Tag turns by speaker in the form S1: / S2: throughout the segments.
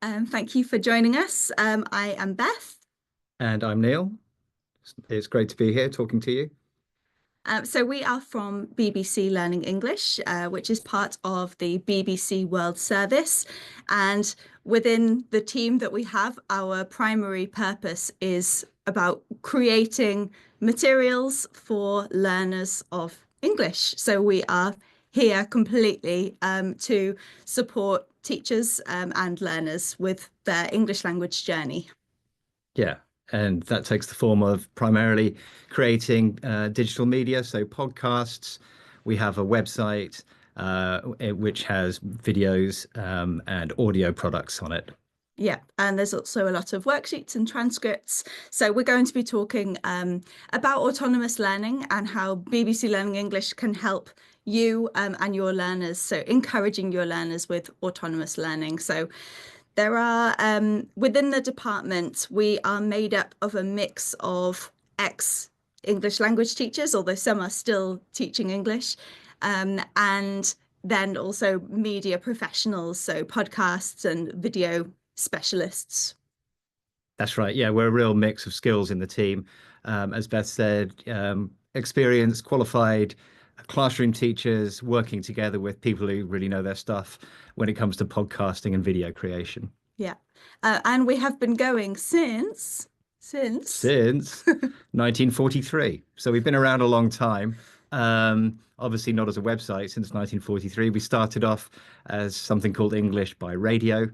S1: Thank you for joining us. I am Beth.
S2: And I'm Neil. It's great to be here talking to you.
S1: So we are from BBC Learning English, which is part of the BBC World Service. And within the team that we have, our primary purpose is about creating materials for learners of English. So we are here completely to support teachers and learners with their English language journey.
S2: Yeah, and that takes the form of primarily creating digital media, so podcasts. We have a website which has videos and audio products on it.
S1: Yeah, and there's also a lot of worksheets and transcripts. So we're going to be talking about autonomous learning and how BBC Learning English can help you and your learners. So encouraging your learners with autonomous learning. So there are, within the department, we are made up of a mix of ex-English language teachers, although some are still teaching English, and then also media professionals, so podcasts and video specialists.
S2: That's right. Yeah, we're a real mix of skills in the team. As Beth said, experienced, qualified classroom teachers working together with people who really know their stuff when it comes to podcasting and video creation.
S1: Yeah. And we have been going since
S2: 1943. So we've been around a long time. Obviously not as a website since 1943. We started off as something called English by radio,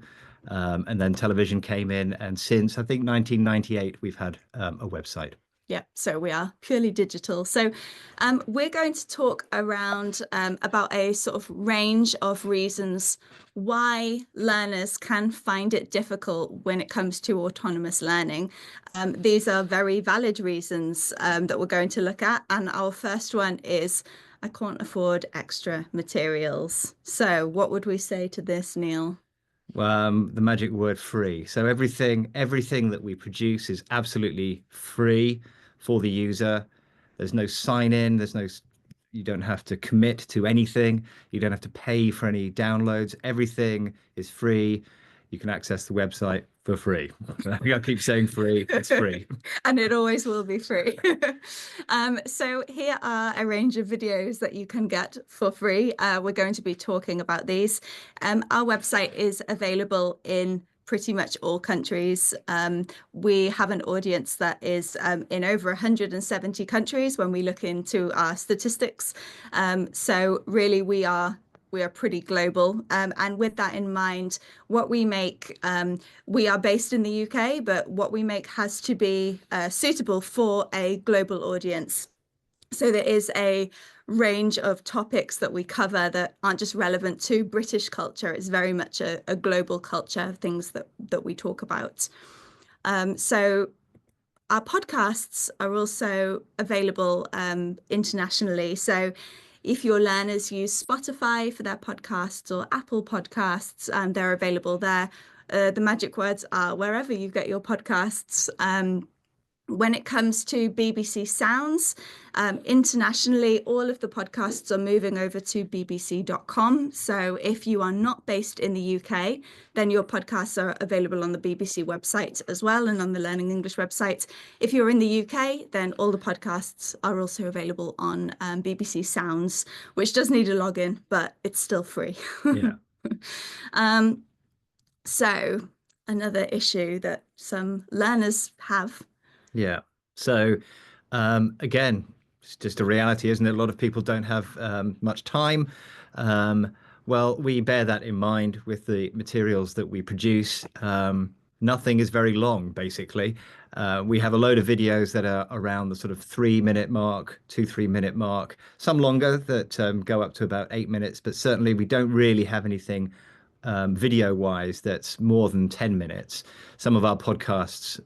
S2: and then television came in. And since I think 1998, we've had a website.
S1: Yeah, so we are purely digital. So we're going to talk around about a sort of range of reasons why learners can find it difficult when it comes to autonomous learning. These are very valid reasons that we're going to look at. And our first one is, I can't afford extra materials. So what would we say to this, Neil?
S2: The magic word free. So everything that we produce is absolutely free for the user. There's no sign in, you don't have to commit to anything. You don't have to pay for any downloads. Everything is free. You can access the website for free. I keep saying free, it's free.
S1: And it always will be free. So here are a range of videos that you can get for free. We're going to be talking about these. Our website is available in pretty much all countries. We have an audience that is in over 170 countries when we look into our statistics. So really we are pretty global. And with that in mind, what we make, we are based in the UK, but what we make has to be suitable for a global audience. So there is a range of topics that we cover that aren't just relevant to British culture. It's very much a global culture of things that we talk about. So our podcasts are also available internationally. So if your learners use Spotify for their podcasts or Apple Podcasts, they're available there. The magic words are wherever you get your podcasts. When it comes to BBC Sounds, internationally, all of the podcasts are moving over to bbc.com. So if you are not based in the UK, then your podcasts are available on the BBC website as well and on the Learning English website. If you're in the UK, then all the podcasts are also available on BBC Sounds, which does need a login, but it's still free.
S2: Yeah.
S1: So another issue that some learners have.
S2: Yeah. So again, it's just a reality, isn't it? A lot of people don't have much time. Well, we bear that in mind with the materials that we produce. Nothing is very long, basically. We have a load of videos that are around the sort of 3 minute mark, 2, 3 minute mark, some longer that go up to about 8 minutes, but certainly we don't really have anything video wise that's more than 10 minutes. Some of our podcasts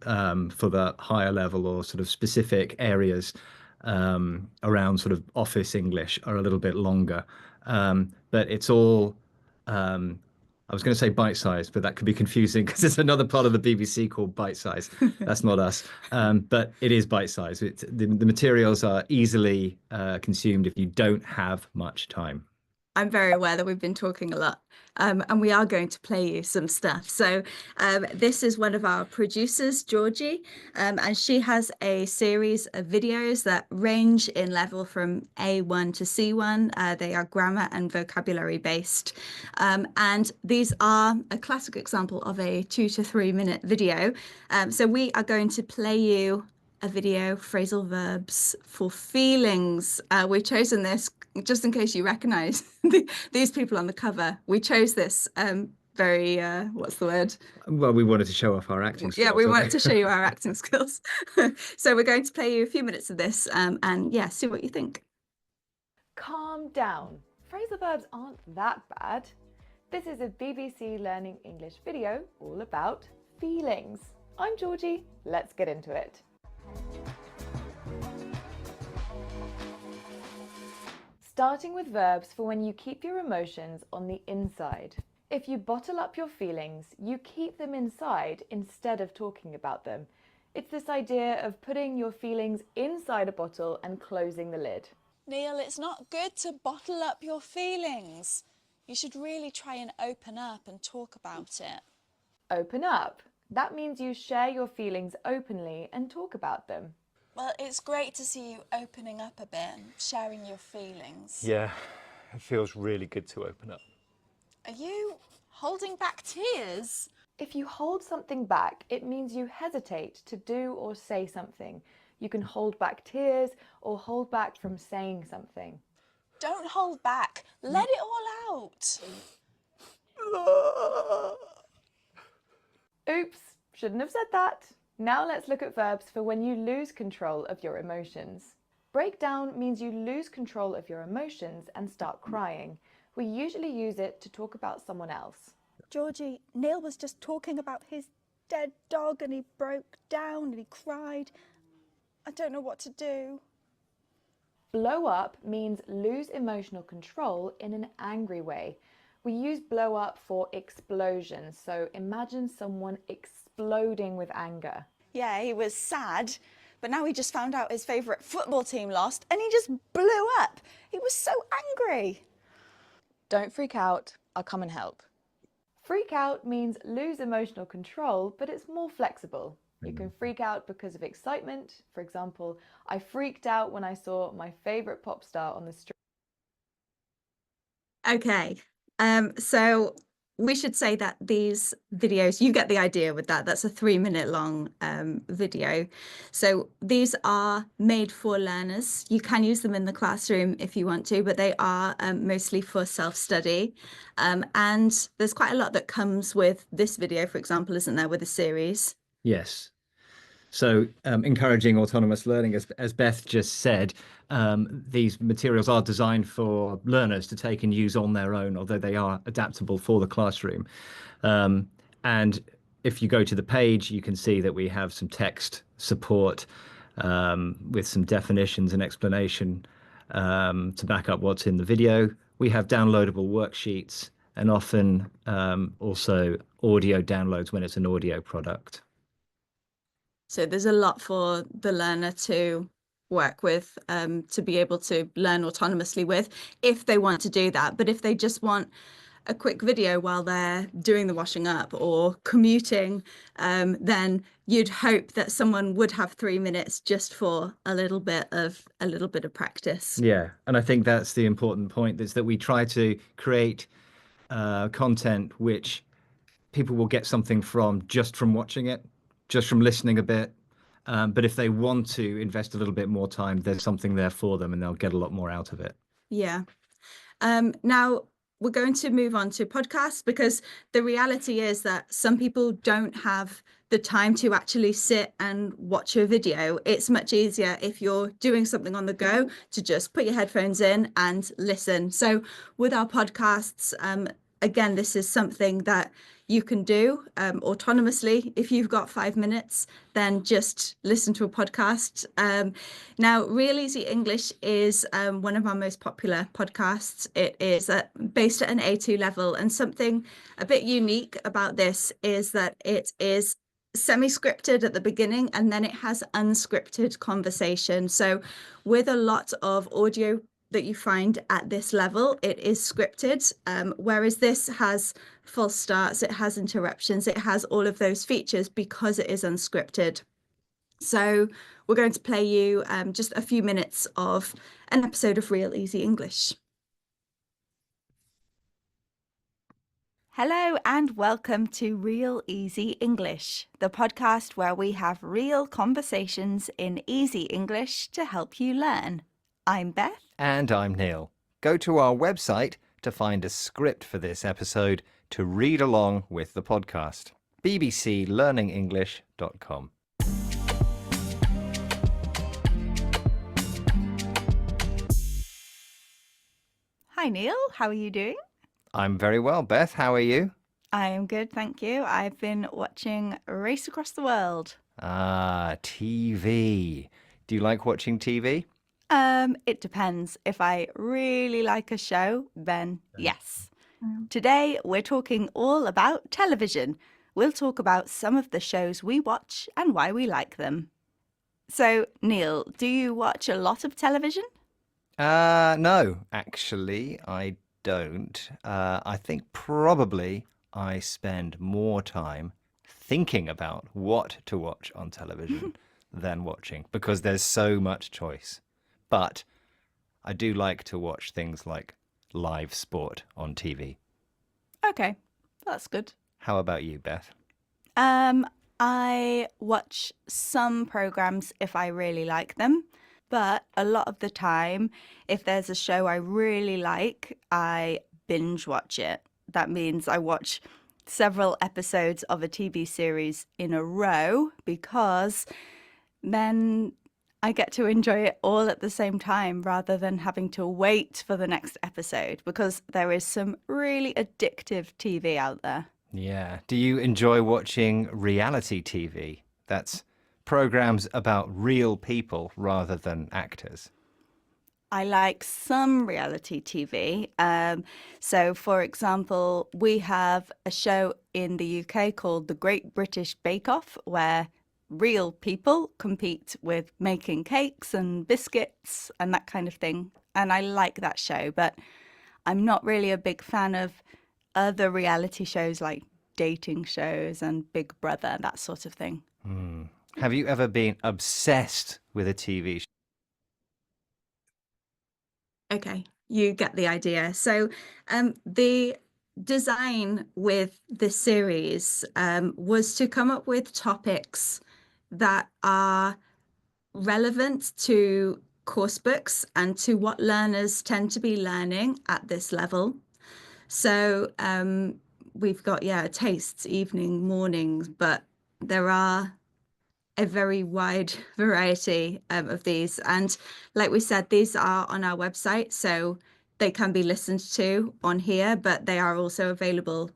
S2: for the higher level or sort of specific areas around sort of office English are a little bit longer. But it's all, I was going to say bite size, but that could be confusing because there's another part of the BBC called bite size. That's not us. But it is bite size. The materials are easily consumed if you don't have much time.
S1: I'm very aware that we've been talking a lot, and we are going to play you some stuff. So this is one of our producers, Georgie, and she has a series of videos that range in level from A1 to C1. They are grammar and vocabulary based. And these are a classic example of a 2 to 3 minute video. So we are going to play you a video, phrasal verbs for feelings. We've chosen this just in case you recognize these people on the cover. We chose this very, what's the word?
S2: Well, we wanted to show off our acting skills.
S1: Yeah, we wanted to show you our acting skills. So we're going to play you a few minutes of this and yeah, see what you think.
S3: Calm down. Phrasal verbs aren't that bad. This is a BBC Learning English video all about feelings. I'm Georgie. Let's get into it. Starting with verbs for when you keep your emotions on the inside. If you bottle up your feelings, you keep them inside instead of talking about them. It's this idea of putting your feelings inside a bottle and closing the lid.
S4: Neil, it's not good to bottle up your feelings. You should really try and open up and talk about it.
S3: Open up. That means you share your feelings openly and talk about them.
S4: Well, it's great to see you opening up a bit and sharing your feelings.
S5: Yeah, it feels really good to open up.
S4: Are you holding back tears?
S3: If you hold something back, it means you hesitate to do or say something. You can hold back tears or hold back from saying something.
S4: Don't hold back. Let it all out.
S3: Oops, shouldn't have said that. Now let's look at verbs for when you lose control of your emotions. Breakdown means you lose control of your emotions and start crying. We usually use it to talk about someone else.
S6: Georgie, Neil was just talking about his dead dog and he broke down and he cried. I don't know what to do.
S3: Blow up means lose emotional control in an angry way. We use blow up for explosion, so imagine someone exploding with anger.
S6: Yeah, he was sad, but now he just found out his favourite football team lost and he just blew up. He was so angry.
S3: Don't freak out, I'll come and help. Freak out means lose emotional control, but it's more flexible. You can freak out because of excitement. For example, I freaked out when I saw my favourite pop star on the street.
S1: Okay, so we should say that these videos, you get the idea with that. That's a 3 minute long video. So these are made for learners. You can use them in the classroom if you want to, but they are mostly for self-study. And there's quite a lot that comes with this video, for example, isn't there, with a series?
S2: Yes. So encouraging autonomous learning, as Beth just said, these materials are designed for learners to take and use on their own, although they are adaptable for the classroom. And if you go to the page, you can see that we have some text support with some definitions and explanation to back up what's in the video. We have downloadable worksheets and often also audio downloads when it's an audio product.
S1: So there's a lot for the learner to work with, to be able to learn autonomously with, if they want to do that. But if they just want a quick video while they're doing the washing up or commuting, then you'd hope that someone would have 3 minutes just for a little bit of practice.
S2: Yeah, and I think that's the important point, is that we try to create content which people will get something from just from watching it, just from listening a bit. But if they want to invest a little bit more time, there's something there for them and they'll get a lot more out of it.
S1: Yeah. Now we're going to move on to podcasts, because the reality is that some people don't have the time to actually sit and watch a video. It's much easier if you're doing something on the go to just put your headphones in and listen. So with our podcasts, again, this is something that you can do autonomously. If you've got 5 minutes, then just listen to a podcast. Now, Real Easy English is one of our most popular podcasts. It is based at an A2 level, and something a bit unique about this is that it is semi-scripted at the beginning, and then it has unscripted conversation. So with a lot of audio that you find at this level, it is scripted, whereas this has false starts, it has interruptions, it has all of those features because it is unscripted. So we're going to play you just a few minutes of an episode of Real Easy English.
S6: Hello and welcome to Real Easy English, the podcast where we have real conversations in easy English to help you learn. I'm Beth.
S2: And I'm Neil. Go to our website to find a script for this episode to read along with the podcast. bbclearningenglish.com.
S6: Hi Neil, how are you doing?
S2: I'm very well, Beth. How are you?
S6: I am good, thank you. I've been watching Race Across the World.
S2: Ah, TV. Do you like watching TV?
S6: It depends. If I really like a show, then yes. Today, we're talking all about television. We'll talk about some of the shows we watch and why we like them. So, Neil, do you watch a lot of television?
S2: No, actually, I don't. I think probably I spend more time thinking about what to watch on television than watching because there's so much choice. But I do like to watch things like live sport on TV.
S6: Okay, that's good.
S2: How about you, Beth?
S6: I watch some programs if I really like them, but a lot of the time, if there's a show I really like, I binge watch it. That means I watch several episodes of a TV series in a row because then I get to enjoy it all at the same time rather than having to wait for the next episode because there is some really addictive TV out there.
S2: Yeah. Do you enjoy watching reality TV? That's programs about real people rather than actors.
S6: I like some reality TV. So, for example, we have a show in the UK called The Great British Bake Off, where real people compete with making cakes and biscuits and that kind of thing. And I like that show, but I'm not really a big fan of other reality shows like dating shows and Big Brother, that sort of thing.
S2: Have you ever been obsessed with a TV show?
S1: Okay, you get the idea. So the design with this series was to come up with topics that are relevant to course books and to what learners tend to be learning at this level. So we've got, tastes, evening, mornings, but there are a very wide variety of these. And like we said, these are on our website, so they can be listened to on here, but they are also available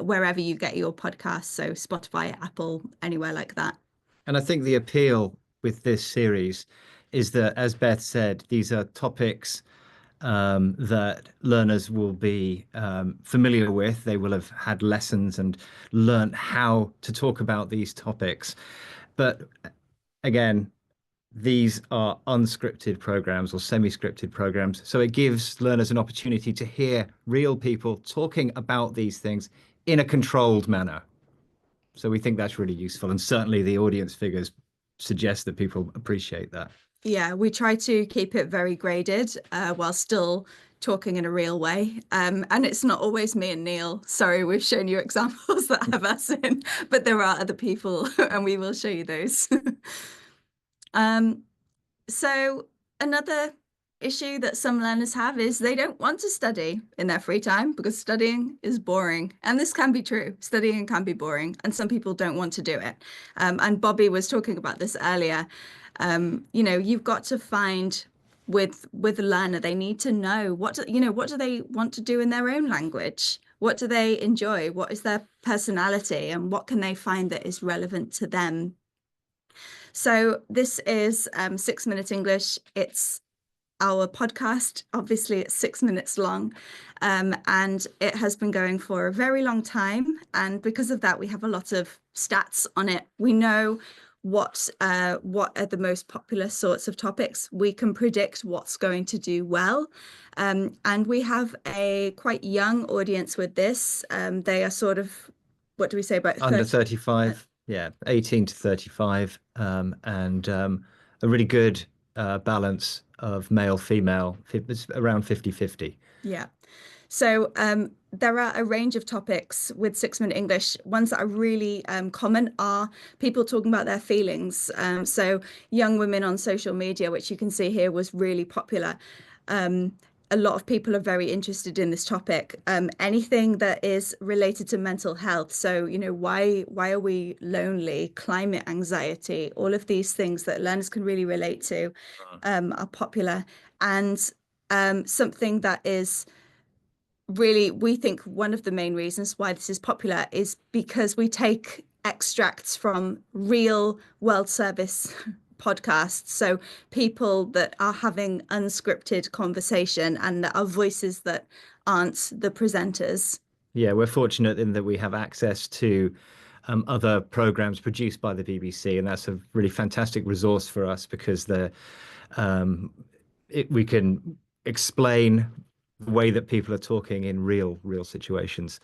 S1: wherever you get your podcasts. So Spotify, Apple, anywhere like that.
S2: And I think the appeal with this series is that, as Beth said, these are topics that learners will be familiar with. They will have had lessons and learnt how to talk about these topics. But again, these are unscripted programs or semi-scripted programs. So it gives learners an opportunity to hear real people talking about these things in a controlled manner. So we think that's really useful. And certainly the audience figures suggest that people appreciate that.
S1: Yeah, we try to keep it very graded while still talking in a real way. And it's not always me and Neil. Sorry, we've shown you examples that have us in, but there are other people and we will show you those. So another issue that some learners have is they don't want to study in their free time because studying is boring. And this can be true. Studying can be boring and some people don't want to do it. And Bobby was talking about this earlier. You've got to find with a learner, they need to know what do they want to do in their own language? What do they enjoy? What is their personality? And what can they find that is relevant to them? So this is 6 Minute English. It's our podcast. Obviously, it's 6 minutes long, and it has been going for a very long time. And because of that, we have a lot of stats on it. We know what are the most popular sorts of topics. We can predict what's going to do well. And we have a quite young audience with this. They are sort of, what do we say, about
S2: Under
S1: 30?
S2: 35, yeah, 18 to 35, and a really good balance of male, female. It's around 50-50.
S1: Yeah. So there are a range of topics with 6-Minute English. Ones that are really common are people talking about their feelings. So young women on social media, which you can see here, was really popular. A lot of people are very interested in this topic. Anything that is related to mental health. So, you know, why are we lonely? Climate anxiety, all of these things that learners can really relate to are popular. And something that is really, we think one of the main reasons why this is popular is because we take extracts from real World Service podcasts. So people that are having unscripted conversation and that are voices that aren't the presenters.
S2: Yeah, we're fortunate in that we have access to other programs produced by the BBC, and that's a really fantastic resource for us because we can explain the way that people are talking in real situations.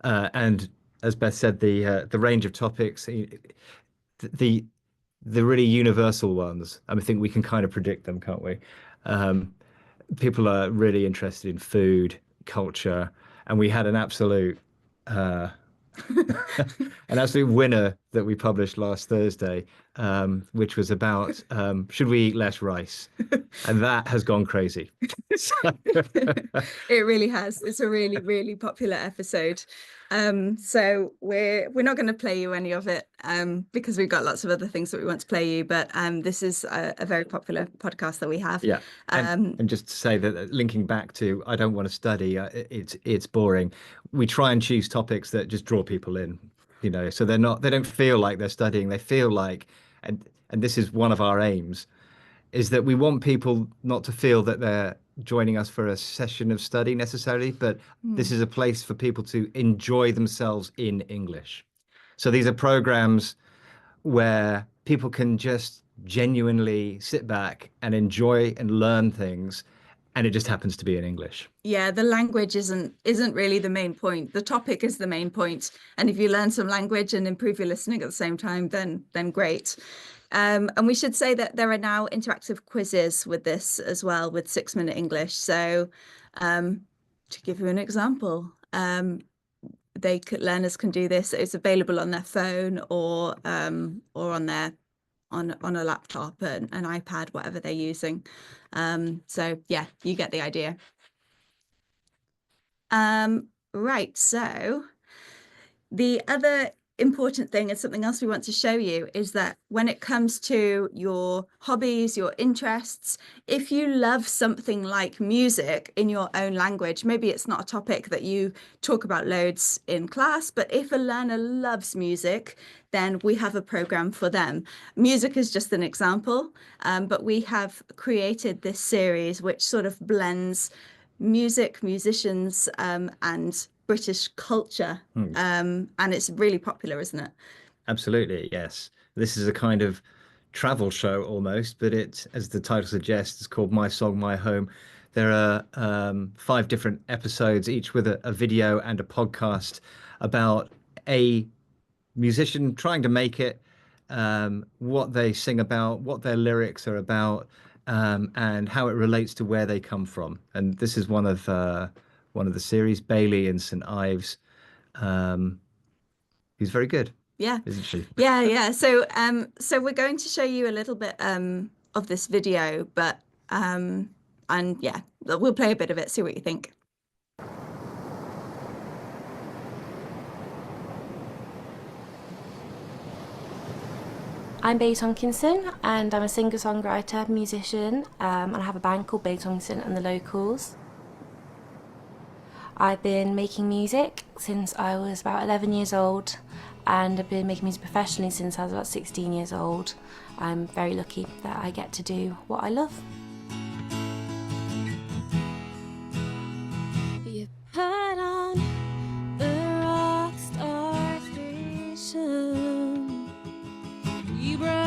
S2: And as Beth said, the range of topics, the really universal ones, I think we can kind of predict them, can't we? People are really interested in food, culture, and we had an absolute winner that we published last Thursday, which was about should we eat less rice? And that has gone crazy.
S1: It really has. It's a really, really popular episode. So we're not going to play you any of it because we've got lots of other things that we want to play you. But this is a very popular podcast that we have.
S2: Yeah, and just to say that linking back to I don't want to study, it's boring. We try and choose topics that just draw people in, you know, so they don't feel like they're studying. They feel like, and this is one of our aims, is that we want people not to feel that they're joining us for a session of study necessarily, but this is a place for people to enjoy themselves in English. So these are programs where people can just genuinely sit back and enjoy and learn things, and it just happens to be in English.
S1: Yeah, the language isn't really the main point. The topic is the main point. And if you learn some language and improve your listening at the same time, then great. And we should say that there are now interactive quizzes with this as well, with 6-Minute English. So to give you an example, learners can do this. It's available on their phone or on a laptop, an iPad, whatever they're using. So yeah, you get the idea. Right, so the other important thing and something else we want to show you is that when it comes to your hobbies, your interests, if you love something like music in your own language, maybe it's not a topic that you talk about loads in class, but if a learner loves music, then we have a program for them. Music is just an example, but we have created this series which sort of blends music, musicians, and British culture. And it's really popular, isn't it?
S2: Absolutely, yes. This is a kind of travel show almost, but it, as the title suggests, is called My Song, My Home. There are 5 different episodes, each with a video and a podcast about a musician trying to make it, what they sing about, what their lyrics are about, and how it relates to where they come from. And this is one of the series, Bailey in St Ives, who's very good.
S1: Yeah,
S2: isn't she?
S1: Yeah. So we're going to show you a little bit of this video, but and yeah, we'll play a bit of it, see what you think.
S7: I'm Bailey Tonkinson and I'm a singer-songwriter, musician, and I have a band called Bailey Tonkinson and the Locals. I've been making music since I was about 11 years old and I've been making music professionally since I was about 16 years old. I'm very lucky that I get to do what I love. You put on the rock star station. You brought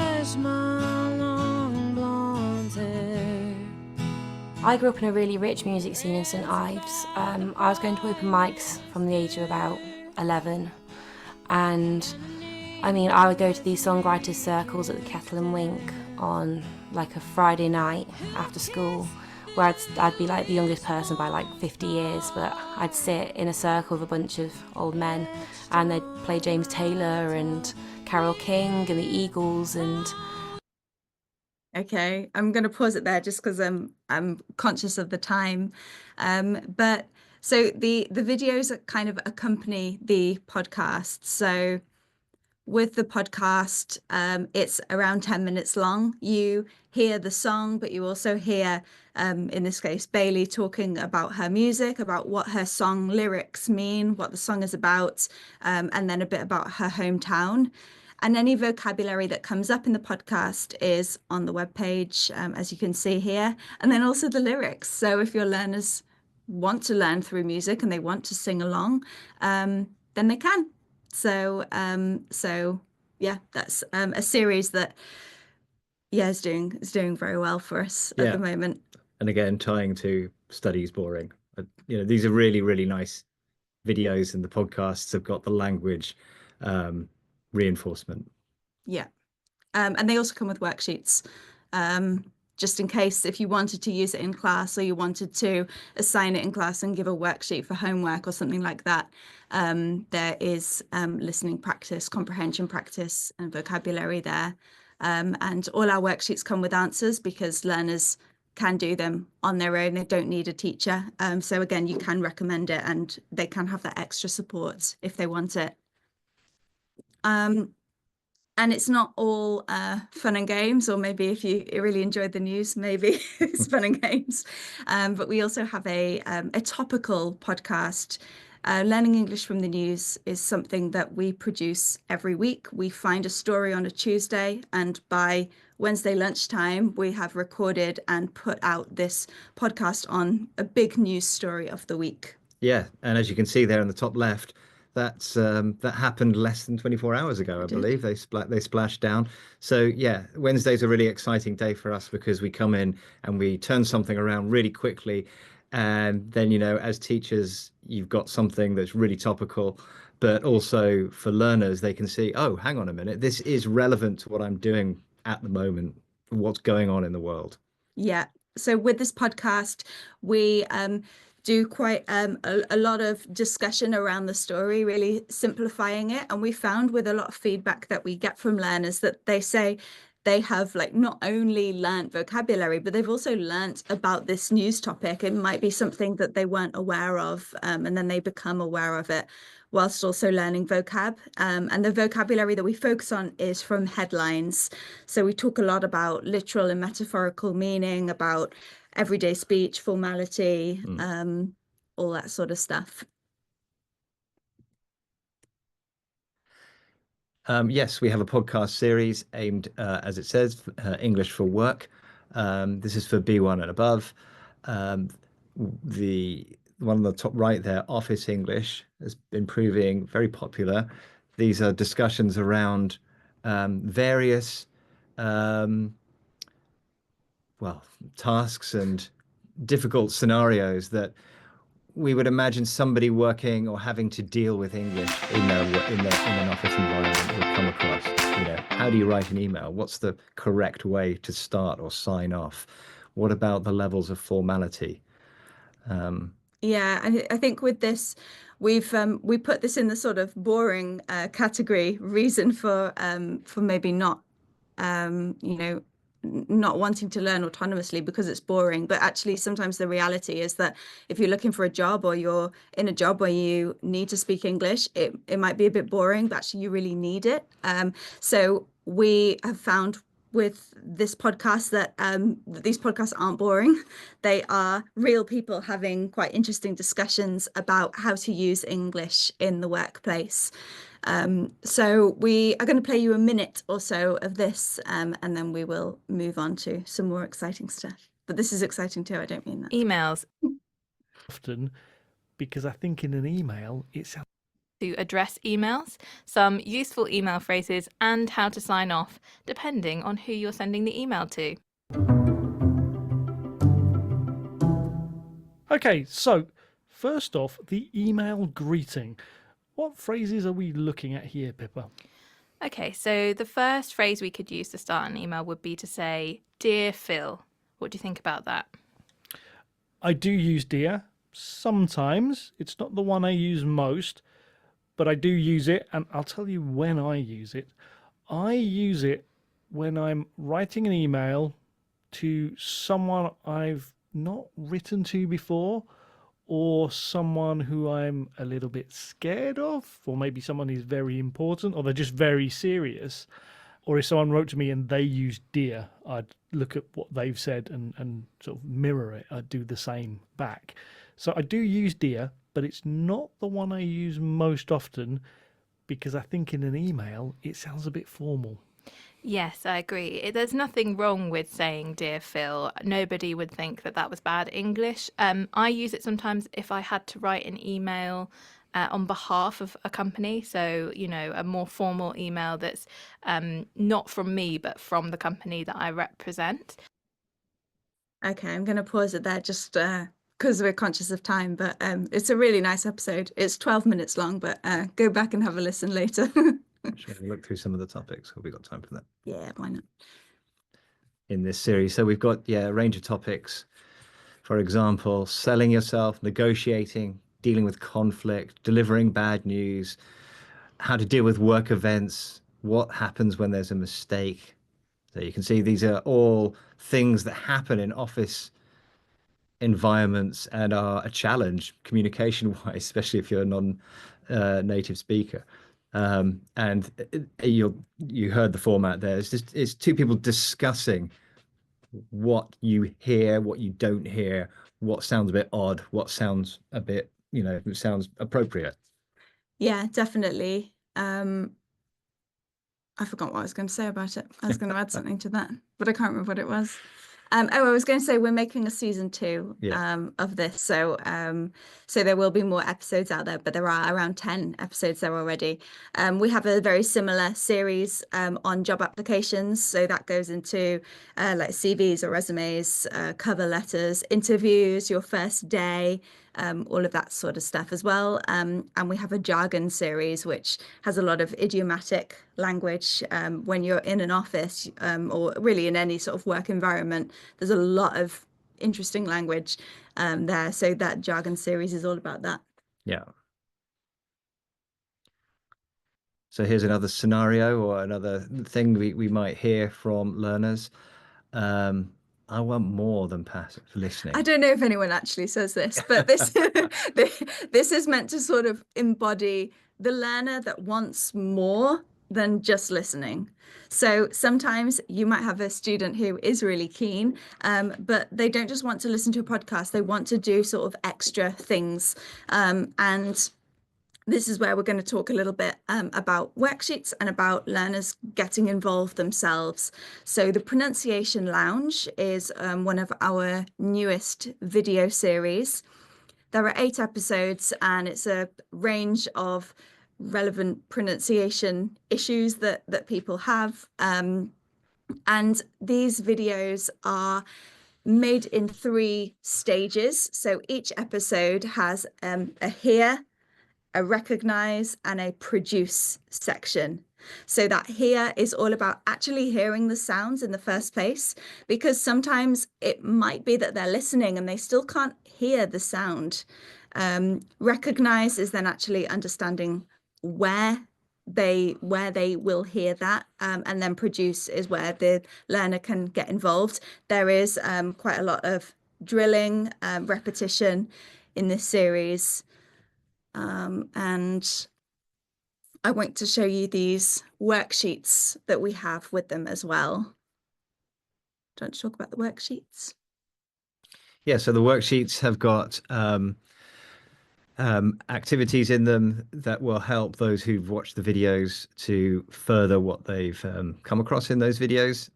S7: I grew up in a really rich music scene in St Ives. I was going to open mics from the age of about 11, and I mean, I would go to these songwriters' circles at the Kettle and Wink on like a Friday night after school, where I'd be like the youngest person by like 50 years, but I'd sit in a circle with a bunch of old men, and they'd play James Taylor and Carole King and the Eagles and...
S1: Okay, I'm going to pause it there just because I'm conscious of the time. But so the videos kind of accompany the podcast. So with the podcast, it's around 10 minutes long. You hear the song, but you also hear, in this case, Bailey talking about her music, about what her song lyrics mean, what the song is about, and then a bit about her hometown. And any vocabulary that comes up in the podcast is on the webpage, as you can see here, and then also the lyrics. So if your learners want to learn through music and they want to sing along, then they can. So yeah, that's a series that is doing very well for us at the moment.
S2: And again, tying to studies boring. These are really, really nice videos, and the podcasts have got the language reinforcement.
S1: Yeah. And they also come with worksheets, just in case if you wanted to use it in class or you wanted to assign it in class and give a worksheet for homework or something like that. There is listening practice, comprehension practice, and vocabulary there. And all our worksheets come with answers because learners can do them on their own. They don't need a teacher. So again, you can recommend it and they can have that extra support if they want it. And it's not all fun and games, or maybe if you really enjoyed the news, maybe it's fun and games. But we also have a topical podcast. Learning English from the news is something that we produce every week. We find a story on a Tuesday, and by Wednesday lunchtime, we have recorded and put out this podcast on a big news story of the week.
S2: Yeah, and as you can see there in the top left, that happened less than 24 hours ago, I believe. They splashed down. So yeah, Wednesday's a really exciting day for us because we come in and we turn something around really quickly. And then, as teachers, you've got something that's really topical, but also for learners, they can see, oh, hang on a minute, this is relevant to what I'm doing at the moment, what's going on in the world.
S1: Yeah. So with this podcast, we do quite a lot of discussion around the story, really simplifying it. And we found with a lot of feedback that we get from learners that they say they have not only learnt vocabulary, but they've also learnt about this news topic. It might be something that they weren't aware of, and then they become aware of it whilst also learning vocab. And the vocabulary that we focus on is from headlines. So we talk a lot about literal and metaphorical meaning, about everyday speech, formality, all that sort of stuff.
S2: Yes, we have a podcast series aimed, as it says, English for Work. This is for B1 and above. The one on the top right there, Office English, has been proving very popular. These are discussions around various tasks and difficult scenarios that we would imagine somebody working or having to deal with English in an office environment would come across. How do you write an email? What's the correct way to start or sign off? What about the levels of formality?
S1: Yeah, I think with this, we put this in the sort of boring category reason for maybe not not wanting to learn autonomously because it's boring. But actually, sometimes the reality is that if you're looking for a job or you're in a job where you need to speak English, it might be a bit boring, but actually you really need it. So we have found with this podcast that these podcasts aren't boring. They are real people having quite interesting discussions about how to use English in the workplace. So we are going to play you a minute or so of this, and then we will move on to some more exciting stuff. But this is exciting too, I don't mean that.
S8: Emails. Often, because I think in an email, it's
S9: to address emails, some useful email phrases, and how to sign off, depending on who you're sending the email to.
S8: Okay, so first off, the email greeting. What phrases are we looking at here, Pippa?
S9: Okay, so the first phrase we could use to start an email would be to say, "Dear Phil." What do you think about that?
S8: I do use dear sometimes. It's not the one I use most, but I do use it, and I'll tell you when I use it. I use it when I'm writing an email to someone I've not written to before, or someone who I'm a little bit scared of, or maybe someone who's very important, or they're just very serious. Or if someone wrote to me and they used dear, I'd look at what they've said and sort of mirror it. I'd do the same back. So I do use dear, but it's not the one I use most often because I think in an email it sounds a bit formal.
S9: Yes, I agree. There's nothing wrong with saying "Dear Phil." Nobody would think that that was bad English. I use it sometimes if I had to write an email on behalf of a company. So, a more formal email that's not from me, but from the company that I represent.
S1: Okay, I'm going to pause it there just because we're conscious of time, but it's a really nice episode. It's 12 minutes long, but go back and have a listen later.
S2: Should we look through some of the topics? Have we got time for that?
S1: Yeah, why not?
S2: In this series. So we've got, a range of topics. For example, selling yourself, negotiating, dealing with conflict, delivering bad news, how to deal with work events, what happens when there's a mistake. So you can see these are all things that happen in office environments and are a challenge communication-wise, especially if you're a non-native speaker. And you heard the format there. It's two people discussing what you hear, what you don't hear, what sounds a bit odd, what sounds a bit, sounds appropriate.
S1: Yeah, definitely. I forgot what I was going to say about it. I was going to add something to that, but I can't remember what it was. I was going to say we're making a season 2 of this, so there will be more episodes out there, but there are around 10 episodes there already. We have a very similar series on job applications, so that goes into like CVs or resumes, cover letters, interviews, your first day, all of that sort of stuff as well. And we have a jargon series, which has a lot of idiomatic language. When you're in an office or really in any sort of work environment, there's a lot of interesting language there. So that jargon series is all about that.
S2: Yeah. So here's another scenario or another thing we might hear from learners. I want more than passive listening.
S1: I don't know if anyone actually says this, but this this is meant to sort of embody the learner that wants more than just listening. So sometimes you might have a student who is really keen, but they don't just want to listen to a podcast. They want to do sort of extra things. And this is where we're going to talk a little bit about worksheets and about learners getting involved themselves. So the Pronunciation Lounge is one of our newest video series. There are 8 episodes and it's a range of relevant pronunciation issues that people have. And these videos are made in 3 stages. So each episode has a hear, a recognize, and a produce section. So that here is all about actually hearing the sounds in the first place, because sometimes it might be that they're listening and they still can't hear the sound. Recognize is then actually understanding where they will hear that, and then produce is where the learner can get involved. There is quite a lot of drilling, repetition in this series. And I want to show you these worksheets that we have with them as well. Do you want to talk about the worksheets?
S2: Yeah, so the worksheets have got activities in them that will help those who've watched the videos to further what they've come across in those videos,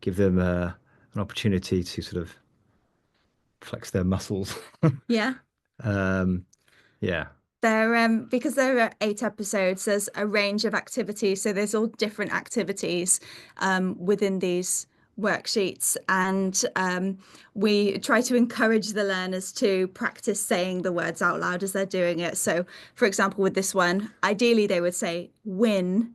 S2: give them an opportunity to sort of flex their muscles.
S1: Yeah.
S2: Yeah.
S1: Because there are 8 episodes, there's a range of activities. So there's all different activities within these worksheets, and we try to encourage the learners to practice saying the words out loud as they're doing it. So, for example, with this one, ideally they would say win,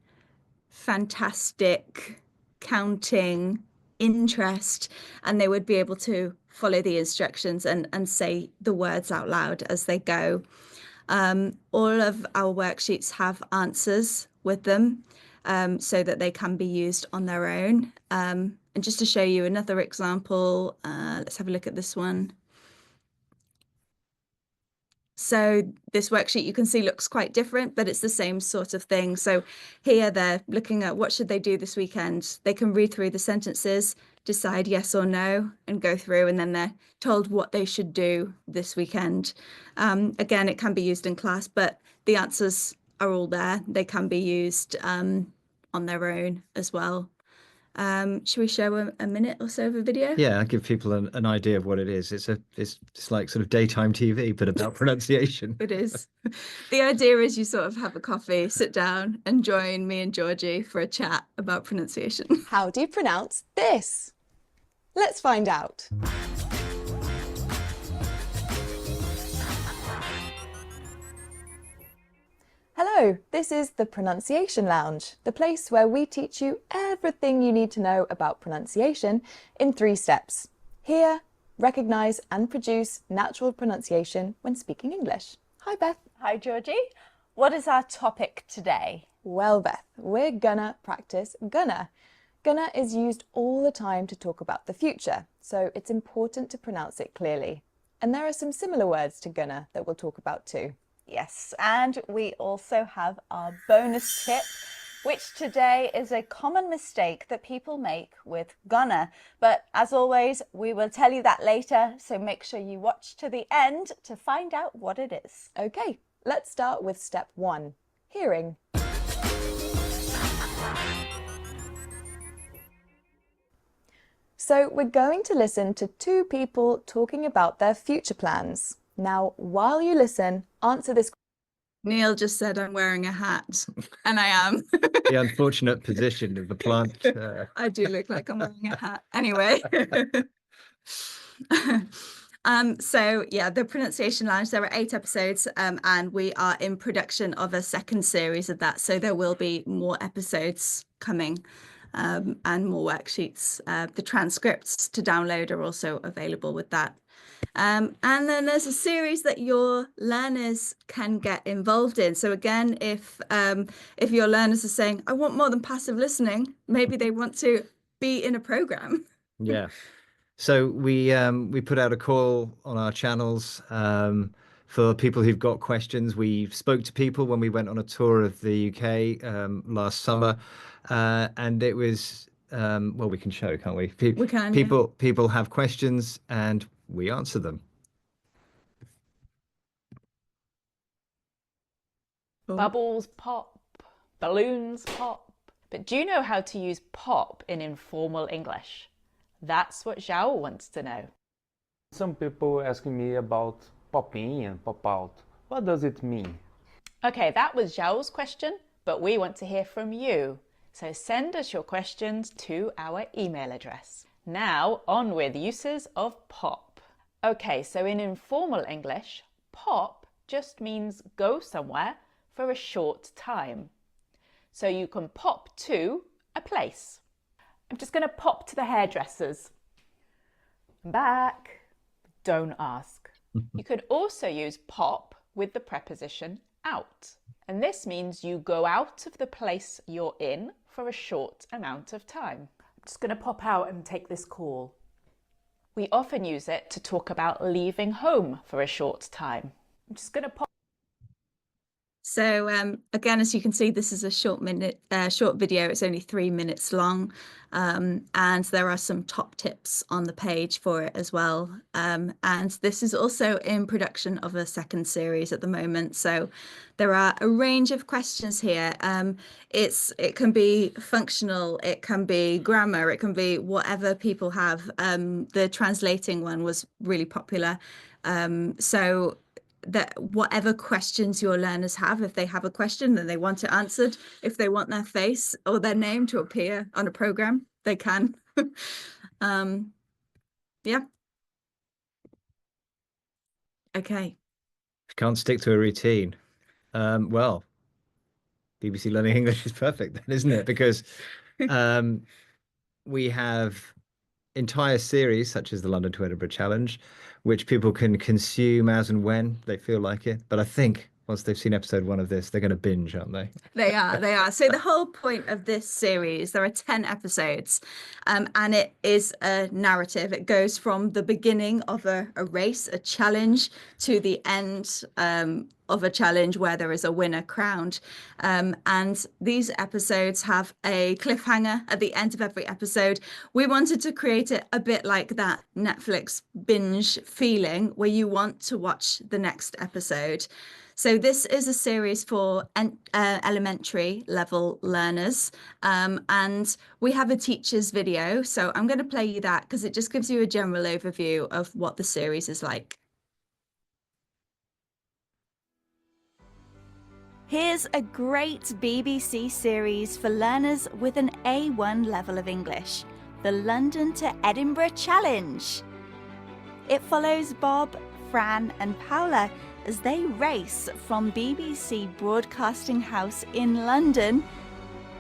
S1: fantastic, counting, interest, and they would be able to follow the instructions and say the words out loud as they go. All of our worksheets have answers with them, so that they can be used on their own. And just to show you another example, let's have a look at this one. So this worksheet you can see looks quite different, but it's the same sort of thing. So here they're looking at what should they do this weekend. They can read through the sentences, decide yes or no, and go through, and then they're told what they should do this weekend. Again, it can be used in class, but the answers are all there. They can be used on their own as well. Should we show a minute or so of a video?
S2: Yeah, I'll give people an idea of what it is. It's like sort of daytime TV, but about pronunciation.
S1: It is. The idea is you sort of have a coffee, sit down, and join me and Georgie for a chat about pronunciation.
S10: How do you pronounce this? Let's find out. Hello, this is the Pronunciation Lounge, the place where we teach you everything you need to know about pronunciation in 3 steps. Hear, recognise and produce natural pronunciation when speaking English. Hi Beth.
S11: Hi Georgie. What is our topic today?
S10: Well Beth, we're gonna practice gonna. Gonna is used all the time to talk about the future, so it's important to pronounce it clearly. And there are some similar words to gonna that we'll talk about too.
S11: Yes, and we also have our bonus tip, which today is a common mistake that people make with gonna. But as always, we will tell you that later, so make sure you watch to the end to find out what it is.
S10: Okay, let's start with step 1, hearing. So we're going to listen to 2 people talking about their future plans. Now, while you listen, answer this.
S1: Neil just said I'm wearing a hat, and I am.
S2: The unfortunate position of the plant.
S1: I do look like I'm wearing a hat. Anyway. So yeah, the Pronunciation Lounge, there are 8 episodes, and we are in production of a second series of that. So there will be more episodes coming, and more worksheets. The transcripts to download are also available with that. And then there's a series that your learners can get involved in. So again, if your learners are saying, I want more than passive listening, maybe they want to be in a program.
S2: Yeah. So we put out a call on our channels for people who've got questions. We spoke to people when we went on a tour of the UK last summer, and it was well, we can show, can't we?
S1: We can.
S2: People have questions and we answer them.
S11: Bubbles pop, balloons pop. But do you know how to use pop in informal English? That's what Zhao wants to know.
S12: Some people asking me about pop in and pop out. What does it mean?
S11: Okay, that was Zhao's question, but we want to hear from you. So send us your questions to our email address. Now, on with uses of pop. Okay, so in informal English, pop just means go somewhere for a short time. So you can pop to a place. I'm just going to pop to the hairdressers. I'm back. Don't ask. You could also use pop with the preposition out. And this means you go out of the place you're in for a short amount of time. I'm just going to pop out and take this call. We often use it to talk about leaving home for a short time. I'm just going to pop.
S1: So again, as you can see, this is a short video. It's only 3 minutes long, and there are some top tips on the page for it as well. And this is also in production of a second series at the moment. So there are a range of questions here. It can be functional, it can be grammar, it can be whatever people have. The translating one was really popular. So that whatever questions your learners have, if they have a question and they want it answered, if they want their face or their name to appear on a program, they can. Yeah. Okay.
S2: Can't stick to a routine. Well, BBC Learning English is perfect then, isn't it? Because we have entire series such as the London to Edinburgh Challenge, which people can consume as and when they feel like it. But I think once they've seen episode 1 of this, they're going to binge, aren't they?
S1: They are. So the whole point of this series, there are 10 episodes, and it is a narrative. It goes from the beginning of a race, a challenge, to the end of a challenge where there is a winner crowned. And these episodes have a cliffhanger at the end of every episode. We wanted to create it a bit like that Netflix binge feeling where you want to watch the next episode. So this is a series for elementary level learners, and we have a teacher's video. So I'm going to play you that because it just gives you a general overview of what the series is like.
S6: Here's a great BBC series for learners with an A1 level of English, the London to Edinburgh Challenge. It follows Bob, Fran and Paula as they race from BBC Broadcasting House in London,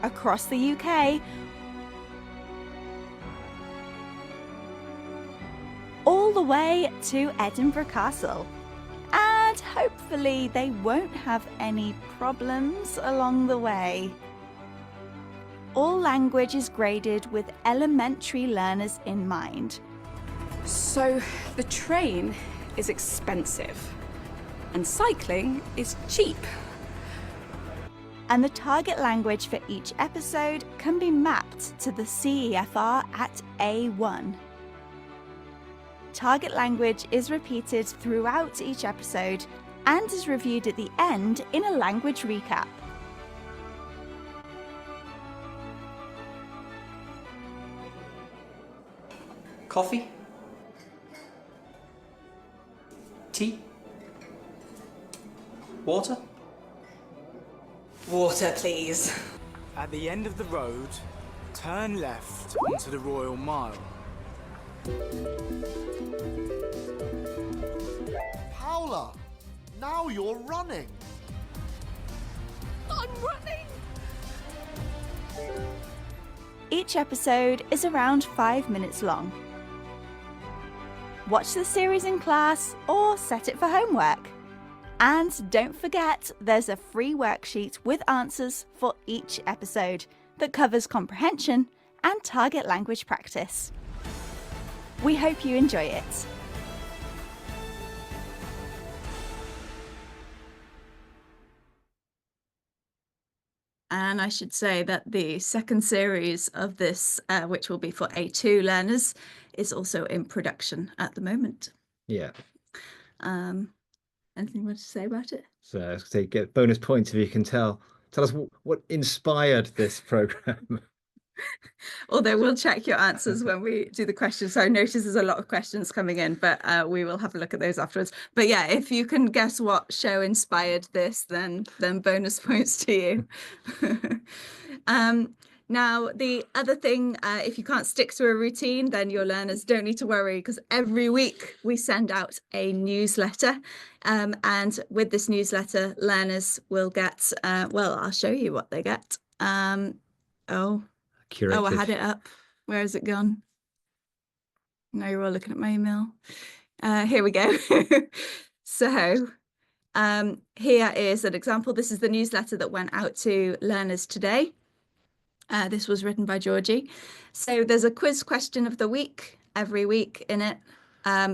S6: across the UK, all the way to Edinburgh Castle. And hopefully they won't have any problems along the way. All language is graded with elementary learners in mind.
S13: So the train is expensive and cycling is cheap.
S6: And the target language for each episode can be mapped to the CEFR at A1. Target language is repeated throughout each episode and is reviewed at the end in a language recap.
S14: Coffee? Tea? Water?
S13: Water, please.
S15: At the end of the road, turn left onto the Royal Mile.
S16: Paula, now you're running.
S13: I'm running!
S6: Each episode is around 5 minutes long. Watch the series in class or set it for homework. And don't forget, there's a free worksheet with answers for each episode that covers comprehension and target language practice. We hope you enjoy it.
S1: And I should say that the second series of this, which will be for A2 learners, is also in production at the moment.
S2: Yeah.
S1: Anything you want to say about it?
S2: So I was gonna say, get bonus points if you can tell us what inspired this program.
S1: Although we'll check your answers when we do the questions. So I notice there's a lot of questions coming in, but we will have a look at those afterwards. But yeah, if you can guess what show inspired this, then bonus points to you. Now, the other thing, if you can't stick to a routine, then your learners don't need to worry, because every week we send out a newsletter. And with this newsletter, learners will get, well, I'll show you what they get.
S2: Curated.
S1: Oh, I had it up. Where has it gone? Now you're all looking at my email. Here we go. So here is an example. This is the newsletter that went out to learners today. This was written by Georgie. So there's a quiz question of the week every week in it.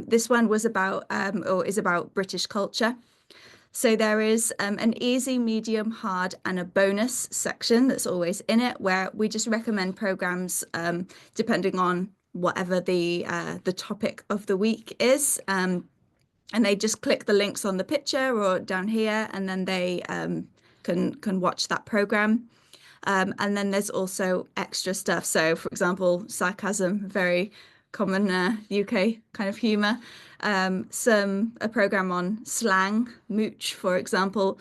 S1: This one was about, or is about British culture. So there is an easy, medium, hard, and a bonus section that's always in it, where we just recommend programs depending on whatever the topic of the week is. And they just click the links on the picture or down here, and then they can watch that program. And then there's also extra stuff. So, for example, sarcasm, very common UK kind of humour. A program on slang, mooch, for example.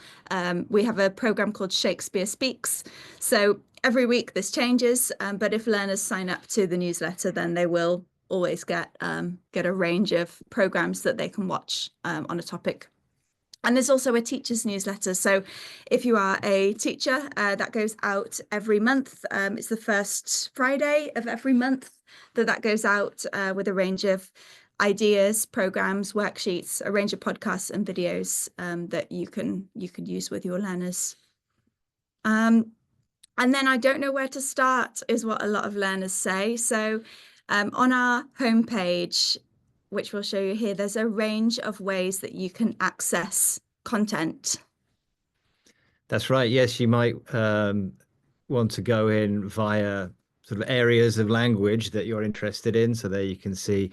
S1: We have a program called Shakespeare Speaks. So every week this changes, but if learners sign up to the newsletter, then they will always get a range of programs that they can watch on a topic. And there's also a teacher's newsletter. So if you are a teacher, that goes out every month. It's the first Friday of every month that goes out with a range of ideas, programs, worksheets, a range of podcasts and videos that you can use with your learners. And then I don't know where to start is what a lot of learners say. So on our homepage, which we'll show you here, there's a range of ways that you can access content.
S2: That's right. Yes, you might want to go in via sort of areas of language that you're interested in. So there you can see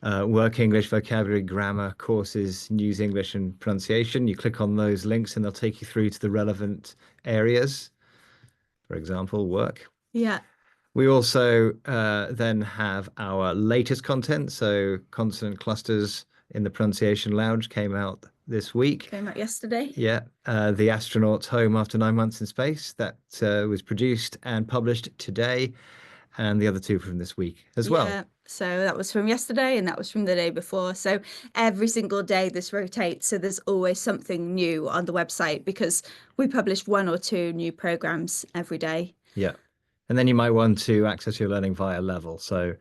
S2: work English, vocabulary, grammar, courses, news English and pronunciation. You click on those links and they'll take you through to the relevant areas. For example, work.
S1: Yeah.
S2: We also then have our latest content. So consonant clusters in the pronunciation lounge came out this week.
S1: Came out yesterday.
S2: Yeah. The Astronaut's Home After 9 Months in Space, that was produced and published today. And the other two from this week as well.
S1: Yeah, so that was from yesterday and that was from the day before. So every single day this rotates. So there's always something new on the website because we publish 1 or 2 new programs every day.
S2: Yeah. And then you might want to access your learning via level. So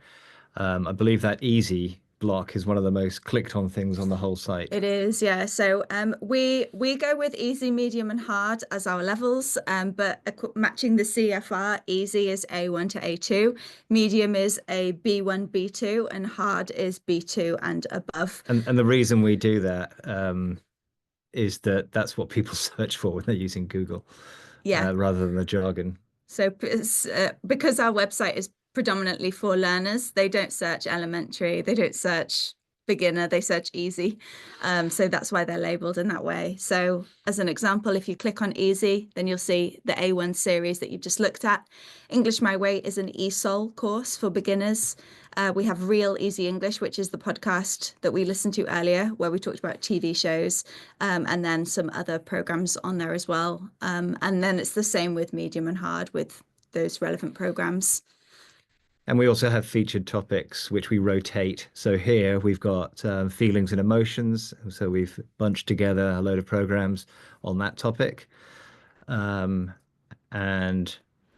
S2: I believe that easy block is one of the most clicked on things on the whole site.
S1: It is, yeah. So we go with easy, medium and hard as our levels, but matching the CFR, easy is A1 to A2, medium is a B1, B2, and hard is B2 and above.
S2: And the reason we do that is that that's what people search for when they're using Google, rather than the jargon.
S1: So because our website is predominantly for learners, they don't search elementary, they don't search beginner, they search easy. So that's why they're labeled in that way. So as an example, if you click on easy, then you'll see the A1 series that you've just looked at. English My Way is an ESOL course for beginners. We have Real Easy English, which is the podcast that we listened to earlier, where we talked about TV shows, and then some other programs on there as well. And then it's the same with medium and hard with those relevant programs.
S2: And we also have featured topics which we rotate. So here we've got feelings and emotions. So we've bunched together a load of programs on that topic. And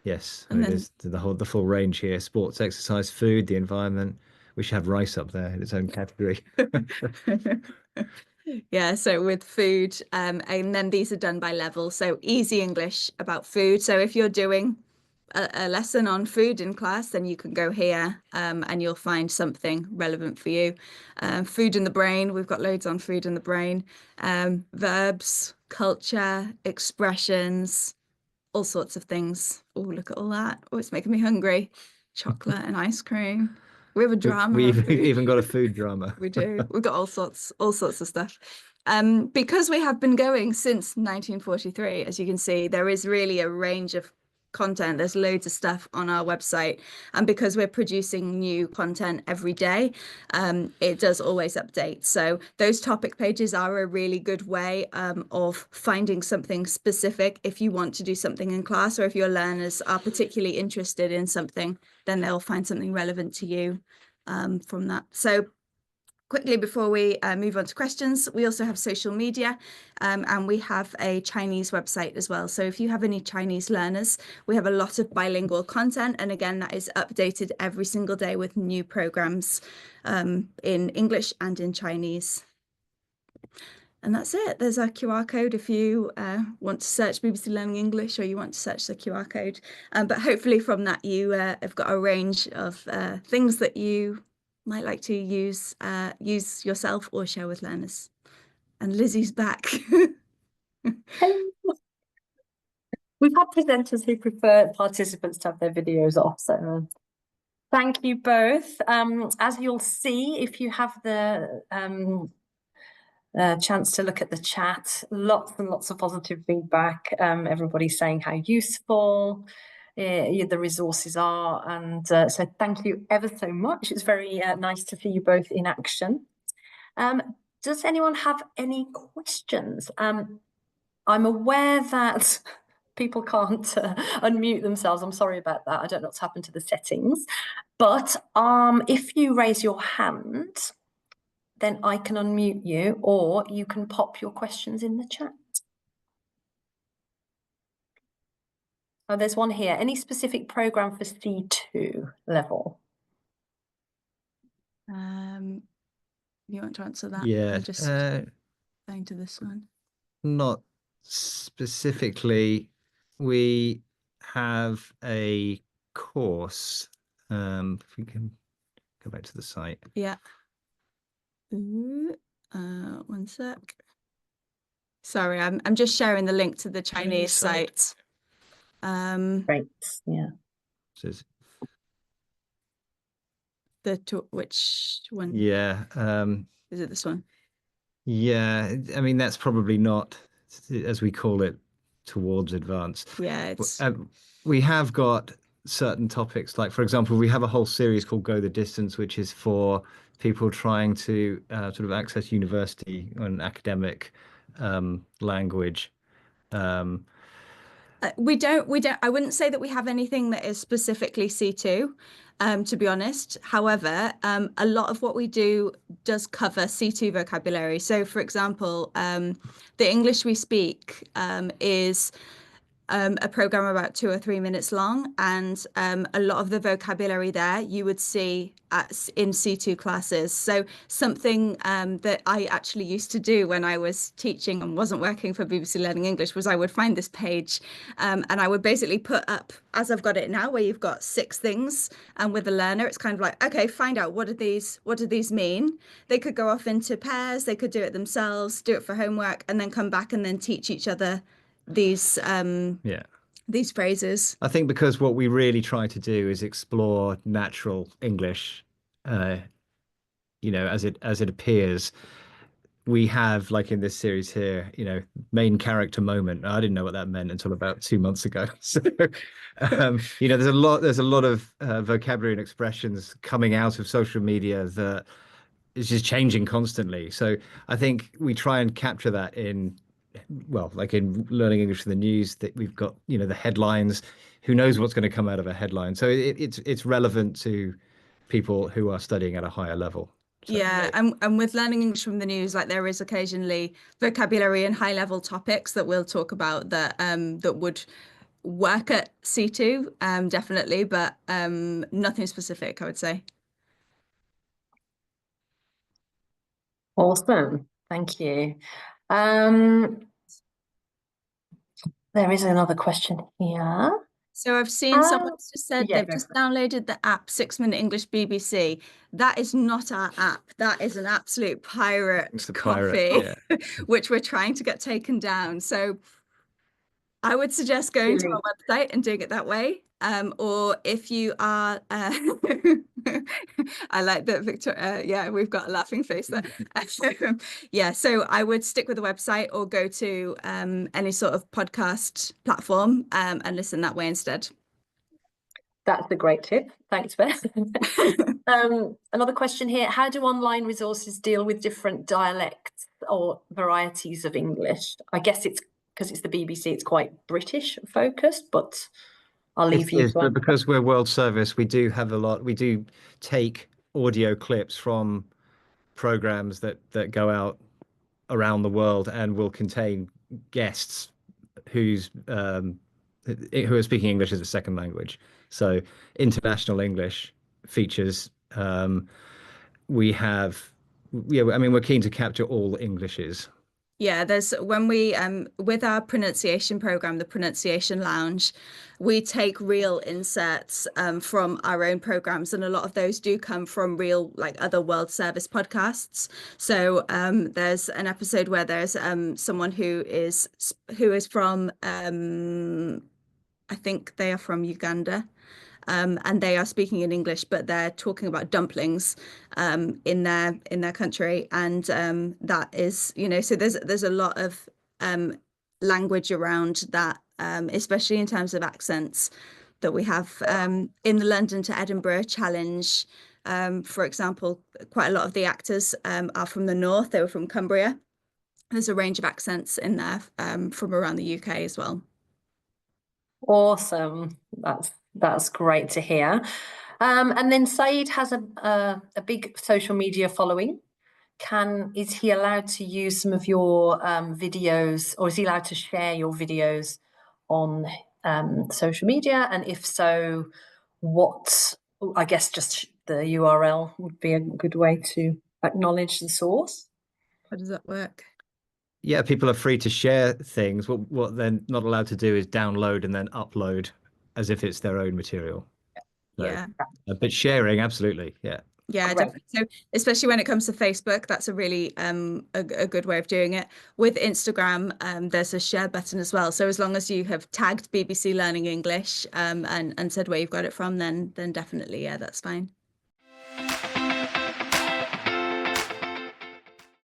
S2: yes, and there's the full range here: sports, exercise, food, the environment. We should have rice up there in its own category.
S1: Yeah, so with food, and then these are done by level. So easy English about food. So if you're doing a lesson on food in class, then you can go here and you'll find something relevant for you. Food in the brain, we've got loads on food in the brain. Verbs, culture, expressions, all sorts of things. Oh, look at all that. Oh, it's making me hungry. Chocolate and ice cream. We have a drama.
S2: We've even got a food drama.
S1: We do. We've got all sorts of stuff. Because we have been going since 1943, as you can see, there is really a range of content. There's loads of stuff on our website, and because we're producing new content every day, it does always update. So those topic pages are a really good way of finding something specific. If you want to do something in class, or if your learners are particularly interested in something, then they'll find something relevant to you from that. So quickly, before we move on to questions, we also have social media, and we have a Chinese website as well. So if you have any Chinese learners, we have a lot of bilingual content. And again, that is updated every single day with new programs in English and in Chinese. And that's it. There's our QR code if you want to search BBC Learning English, or you want to search the QR code. But hopefully from that, you have got a range of things that you might like to use yourself or share with learners. And Lizzie's back.
S17: We've had presenters who prefer participants to have their videos off, so thank you both. As you'll see, if you have the chance to look at the chat, lots and lots of positive feedback. Everybody's saying how useful the resources are, and so thank you ever so much. It's very nice to see you both in action. Does anyone have any questions? I'm aware that people can't unmute themselves. I'm sorry about that. I don't know what's happened to the settings. But if you raise your hand, then I can unmute you, or you can pop your questions in the chat. Oh, there's one here. Any specific program for C2 level?
S1: You want to answer that?
S2: Yeah,
S1: I'm just going to this one.
S2: not specifically. We have a course. If we can go back to the site.
S1: Yeah. One sec. Sorry, I'm just sharing the link to the Chinese site.
S17: Great. Yeah.
S1: Which one?
S2: Yeah.
S1: Is it this one?
S2: Yeah, I mean, that's probably not, as we call it, towards advanced.
S1: Yeah, it's
S2: we have got certain topics, like, for example, we have a whole series called Go the Distance, which is for people trying to sort of access university and academic language.
S1: we don't, I wouldn't say that we have anything that is specifically C2, to be honest. However, a lot of what we do does cover C2 vocabulary. So for example, the English we speak is a program about 2 or 3 minutes long, and a lot of the vocabulary there you would see in C2 classes. So something that I actually used to do when I was teaching and wasn't working for BBC Learning English was I would find this page and I would basically put up, as I've got it now, where you've got 6 things, and with a learner it's kind of like, okay, find out what do these mean. They could go off into pairs, they could do it themselves, do it for homework, and then come back and then teach each other these phrases.
S2: I think because what we really try to do is explore natural English, as it appears. We have, like in this series here, main character moment. I didn't know what that meant until about 2 months ago. So, there's a lot of vocabulary and expressions coming out of social media that is just changing constantly. So I think we try and capture that in Learning English in the News, that we've got, the headlines. Who knows what's going to come out of a headline? So it's relevant to people who are studying at a higher level. So,
S1: yeah, and with Learning English from the News, like there is occasionally vocabulary and high level topics that we'll talk about that that would work at C2, definitely, but nothing specific, I would say.
S17: Awesome. Thank you. There is another question here.
S1: So I've seen someone's just said they've just downloaded the app 6 Minute English BBC. That is not our app. That is an absolute pirate copy, which we're trying to get taken down. So I would suggest going to our website and doing it that way. Or if you are, I like that, Victoria. Yeah, we've got a laughing face there. Yeah, so I would stick with the website or go to any sort of podcast platform and listen that way instead.
S17: That's a great tip. Thanks, Beth. Another question here. How do online resources deal with different dialects or varieties of English? I guess it's because it's the BBC, it's quite British focused, but I'll leave you to
S2: but because we're World Service, we do have we do take audio clips from programs that go out around the world and will contain guests who are speaking English as a second language. So international English features. We're keen to capture all Englishes.
S1: Yeah, there's when we with our pronunciation program, the Pronunciation Lounge, we take real inserts from our own programs, and a lot of those do come from real, like, other World Service podcasts. So there's an episode where there's someone who is from I think they are from Uganda. And they are speaking in English, but they're talking about dumplings in their country, and that is, so there's a lot of language around that, especially in terms of accents that we have in the London to Edinburgh challenge. For example, quite a lot of the actors are from the north. They were from Cumbria. There's a range of accents in there from around the UK as well.
S17: Awesome. That's great to hear. And then Saeed has a big social media following. Is he allowed to use some of your videos, or is he allowed to share your videos on social media? And if so, I guess just the URL would be a good way to acknowledge the source.
S1: How does that work?
S2: Yeah, people are free to share things. What they're not allowed to do is download and then upload as if it's their own material. So,
S1: Yeah.
S2: but sharing, absolutely. Yeah.
S1: Yeah, definitely. So especially when it comes to Facebook, that's a really a good way of doing it. With Instagram, there's a share button as well. So as long as you have tagged BBC Learning English and said where you've got it from, then definitely, yeah, that's fine.